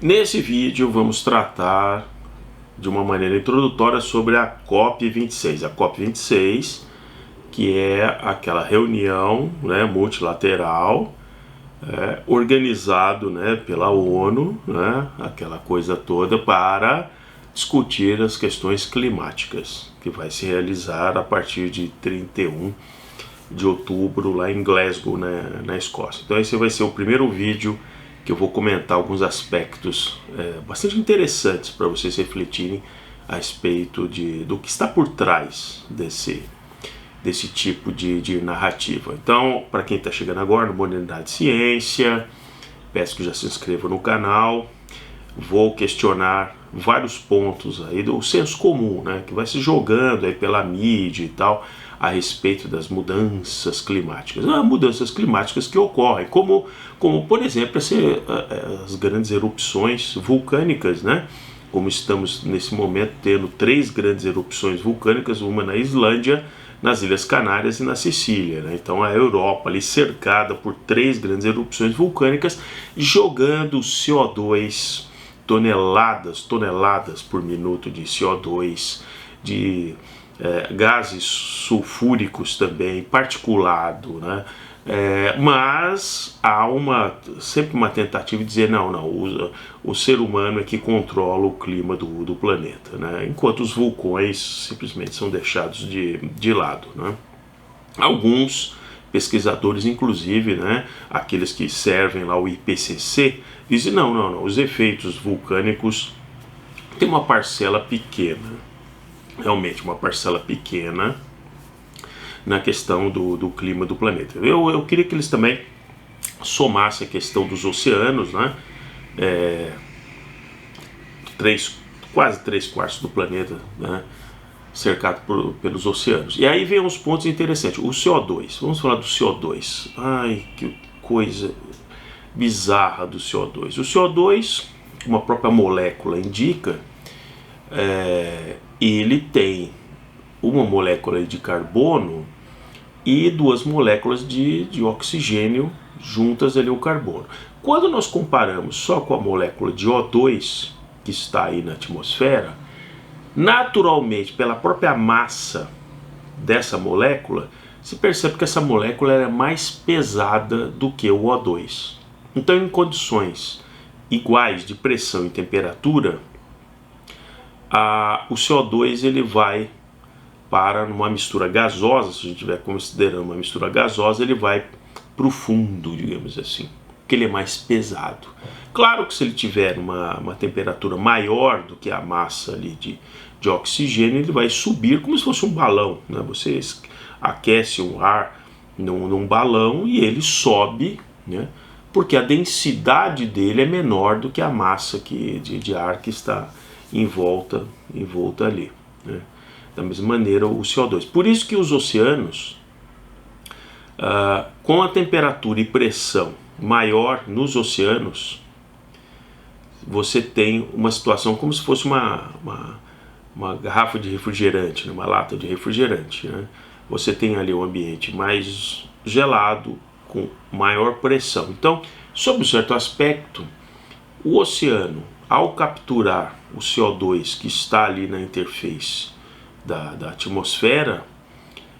Nesse vídeo vamos tratar de uma maneira introdutória sobre a COP26. A COP26, que é aquela reunião, multilateral, organizado, pela ONU, aquela coisa toda para discutir as questões climáticas, que vai se realizar a partir de 31 de outubro lá em Glasgow, na Escócia. Então esse vai ser o primeiro vídeo que eu vou comentar alguns aspectos bastante interessantes para vocês refletirem a respeito do que está por trás desse tipo de narrativa. Então, para quem está chegando agora no Modernidade e Ciência, peço que já se inscreva no canal. Vou questionar vários pontos aí do senso comum, que vai se jogando aí pela mídia e tal, a respeito das mudanças climáticas. Mudanças climáticas que ocorrem, como por exemplo, as grandes erupções vulcânicas, como estamos nesse momento tendo 3 grandes erupções vulcânicas, uma na Islândia, nas Ilhas Canárias e na Sicília. Então a Europa ali cercada por 3 grandes erupções vulcânicas, jogando CO2, toneladas por minuto de CO2, de gases sulfúricos também, particulado, mas há sempre uma tentativa de dizer o ser humano é que controla o clima do planeta, enquanto os vulcões simplesmente são deixados de lado. Alguns pesquisadores, inclusive, aqueles que servem lá o IPCC, dizem não, os efeitos vulcânicos têm uma parcela pequena, realmente uma parcela pequena na questão do clima do planeta. Eu queria que eles também somassem a questão dos oceanos, quase 3/4 do planeta, cercado pelos oceanos. E aí vem uns pontos interessantes. O CO2, vamos falar do CO2. Ai, que coisa bizarra do CO2. O CO2, como a própria molécula indica, ele tem uma molécula de carbono e 2 moléculas de oxigênio juntas ali, o carbono. Quando nós comparamos só com a molécula de O2 que está aí na atmosfera, naturalmente, pela própria massa dessa molécula, se percebe que essa molécula é mais pesada do que o O2. Então, em condições iguais de pressão e temperatura, o CO2 ele vai para uma mistura gasosa. Se a gente estiver considerando uma mistura gasosa, ele vai para o fundo, digamos assim, porque ele é mais pesado. Claro que se ele tiver uma temperatura maior do que a massa ali de oxigênio, ele vai subir como se fosse um balão. Você aquece um ar num balão e ele sobe, porque a densidade dele é menor do que a massa de ar que está em volta ali. Da mesma maneira o CO2. Por isso que os oceanos, com a temperatura e pressão maior nos oceanos, você tem uma situação como se fosse uma garrafa de refrigerante, uma lata de refrigerante. Você tem ali um ambiente mais gelado, com maior pressão. Então, sob um certo aspecto, o oceano, ao capturar o CO2 que está ali na interface da atmosfera,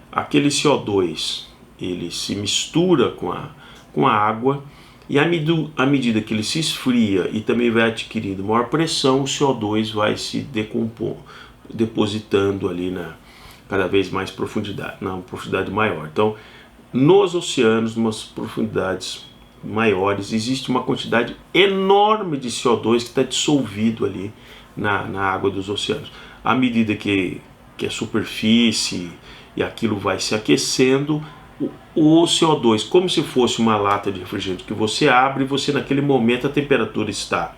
aquele CO2 ele se mistura com a água, e à medida que ele se esfria e também vai adquirindo maior pressão, o CO2 vai se depositando ali cada vez mais profundidade, na profundidade maior. Então, nos oceanos, nas profundidades maiores, existe uma quantidade enorme de CO2 que está dissolvido ali na água dos oceanos. À medida que a superfície e aquilo vai se aquecendo, o CO2, como se fosse uma lata de refrigerante que você abre, você naquele momento a temperatura está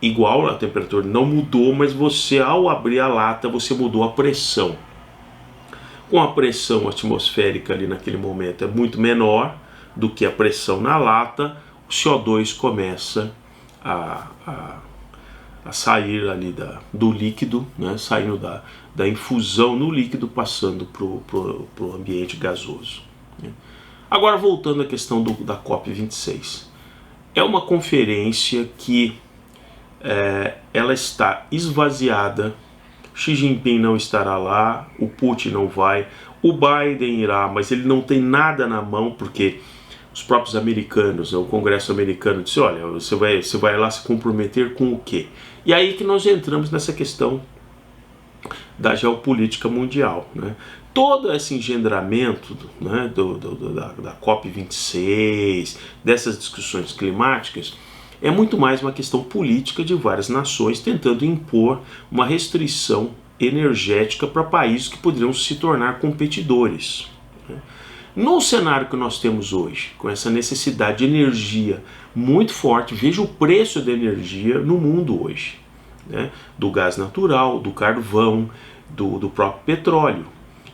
igual, a temperatura não mudou, mas você, ao abrir a lata, você mudou a pressão. Com a pressão atmosférica ali naquele momento é muito menor do que a pressão na lata, o CO2 começa a sair ali do líquido, saindo da infusão no líquido, passando para o ambiente gasoso. Agora, voltando à questão da COP26. É uma conferência que ela está esvaziada. Xi Jinping não estará lá, o Putin não vai, o Biden irá, mas ele não tem nada na mão, porque os próprios americanos, o Congresso americano disse, olha, você vai lá se comprometer com o quê? E aí que nós entramos nessa questão da geopolítica mundial, né? Todo esse engendramento, né, da COP26, dessas discussões climáticas, é muito mais uma questão política de várias nações tentando impor uma restrição energética para países que poderiam se tornar competidores, né? No cenário que nós temos hoje, com essa necessidade de energia muito forte, veja o preço da energia no mundo hoje, né? Do gás natural, do carvão, do próprio petróleo.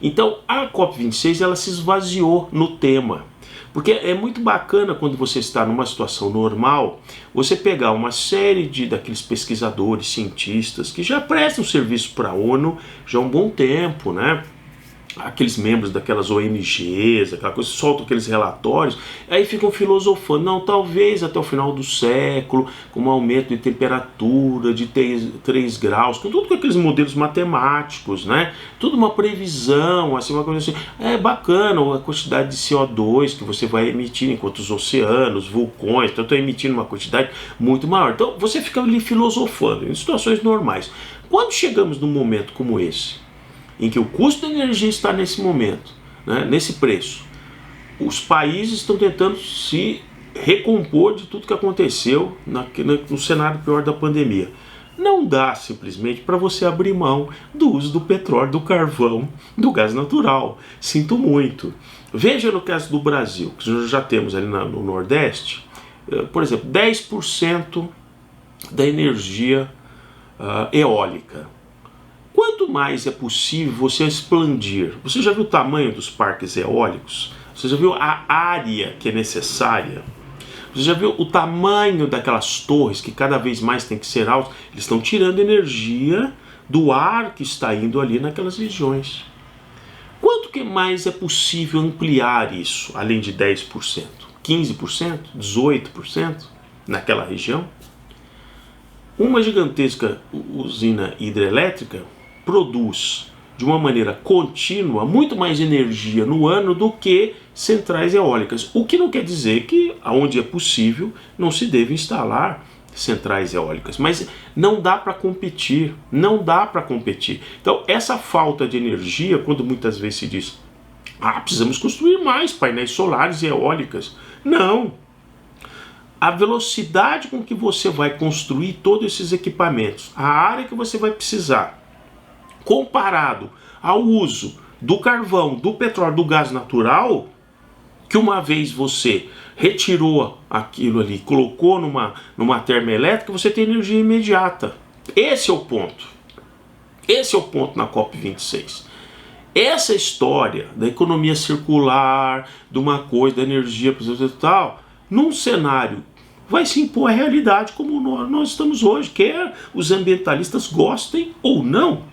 Então a COP26 ela se esvaziou no tema, porque é muito bacana quando você está numa situação normal, você pegar uma série daqueles pesquisadores, cientistas que já prestam serviço para a ONU já há um bom tempo, né? Aqueles membros daquelas ONGs, aquela coisa, soltam aqueles relatórios, aí ficam filosofando, não, talvez até o final do século, com um aumento de temperatura de 3 graus, com tudo com aqueles modelos matemáticos, né? Tudo uma previsão, assim, uma coisa assim, é bacana a quantidade de CO2 que você vai emitir, enquanto os oceanos, vulcões, estão emitindo uma quantidade muito maior. Então você fica ali filosofando, em situações normais. Quando chegamos num momento como esse, em que o custo da energia está nesse momento, né, nesse preço, os países estão tentando se recompor de tudo que aconteceu no cenário pior da pandemia. Não dá simplesmente para você abrir mão do uso do petróleo, do carvão, do gás natural. Sinto muito. Veja no caso do Brasil, que nós já temos ali no Nordeste, por exemplo, 10% da energia eólica. Quanto mais é possível você expandir? Você já viu o tamanho dos parques eólicos? Você já viu a área que é necessária? Você já viu o tamanho daquelas torres que cada vez mais tem que ser altas? Eles estão tirando energia do ar que está indo ali naquelas regiões. Quanto que mais é possível ampliar isso, além de 10%? 15%? 18% naquela região? Uma gigantesca usina hidrelétrica produz de uma maneira contínua muito mais energia no ano do que centrais eólicas. O que não quer dizer que, onde é possível, não se deve instalar centrais eólicas. Mas não dá para competir, não dá para competir. Então, essa falta de energia, quando muitas vezes se diz, precisamos construir mais painéis solares e eólicas. Não! A velocidade com que você vai construir todos esses equipamentos, a área que você vai precisar, comparado ao uso do carvão, do petróleo, do gás natural, que uma vez você retirou aquilo ali, colocou numa termoelétrica, você tem energia imediata. Esse é o ponto. Esse é o ponto na COP26. Essa história da economia circular, de uma coisa, da energia e tal, num cenário vai se impor a realidade como nós estamos hoje, quer os ambientalistas gostem ou não.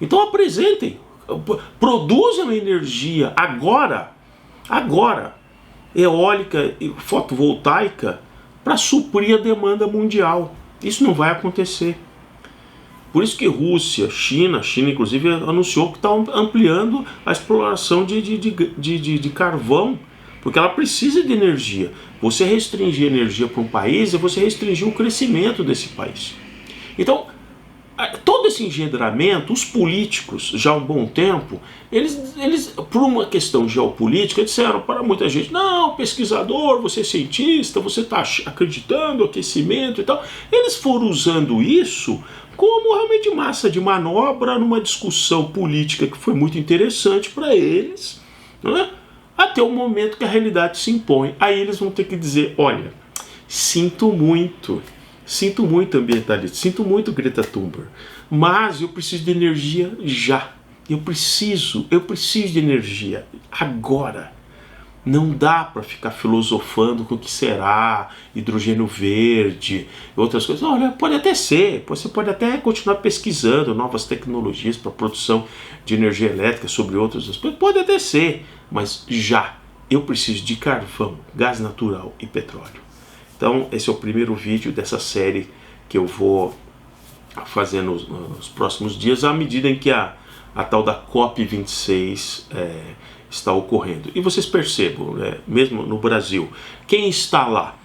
Então apresentem, produzam energia agora, eólica e fotovoltaica, para suprir a demanda mundial. Isso não vai acontecer. Por isso que Rússia, China inclusive anunciou que está ampliando a exploração de carvão, porque ela precisa de energia. Você restringir energia para um país é você restringir o crescimento desse país. Então, todo esse engendramento, os políticos, já há um bom tempo, eles por uma questão geopolítica, disseram para muita gente, não, pesquisador, você é cientista, você está acreditando no aquecimento e tal. Eles foram usando isso como realmente massa de manobra numa discussão política que foi muito interessante para eles, né? Até o momento que a realidade se impõe. Aí eles vão ter que dizer, olha, sinto muito ambientalista, sinto muito Greta Thunberg, mas eu preciso de energia já. Eu preciso de energia agora. Não dá para ficar filosofando com o que será, hidrogênio verde, outras coisas. Olha, pode até ser, você pode até continuar pesquisando novas tecnologias para produção de energia elétrica sobre outras coisas, pode até ser, mas já. Eu preciso de carvão, gás natural e petróleo. Então, esse é o primeiro vídeo dessa série que eu vou fazer nos próximos dias, à medida em que a tal da COP26 está ocorrendo. E vocês percebam, mesmo no Brasil, quem está lá?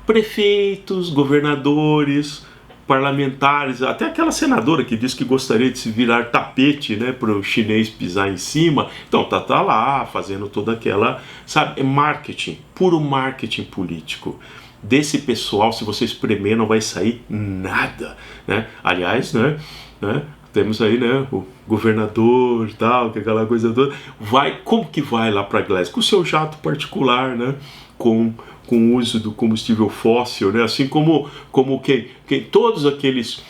Prefeitos, governadores, parlamentares, até aquela senadora que disse que gostaria de se virar tapete, né, para o chinês pisar em cima. Então tá lá fazendo toda aquela, sabe, é marketing, puro marketing político. Desse pessoal, se você espremer, não vai sair nada, né? Aliás, né, temos aí, né, o governador e tal, que é aquela coisa toda. Como que vai lá para Glasgow? Com o seu jato particular, né? Com o uso do combustível fóssil, né? Assim como todos aqueles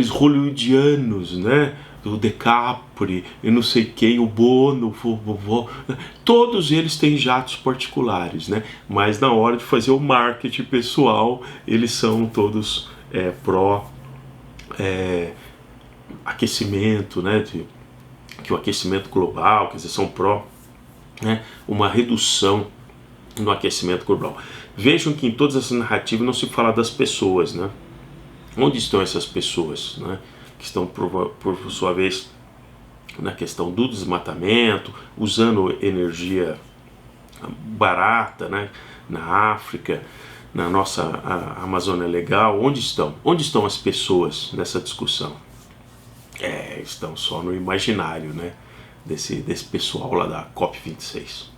hollywoodianos, né? Do DiCaprio e não sei quem, o Bono, todos eles têm jatos particulares, né? Mas na hora de fazer o marketing pessoal, eles são todos pró aquecimento, né? Que o aquecimento global, quer dizer, são pró, né, uma redução no aquecimento global. Vejam que em todas essas narrativas não se fala das pessoas, né? Onde estão essas pessoas, né? Que estão, por sua vez, na questão do desmatamento, usando energia barata, né? Na África, na nossa Amazônia Legal. Onde estão? Onde estão as pessoas nessa discussão? Estão só no imaginário, né? Desse pessoal lá da COP26.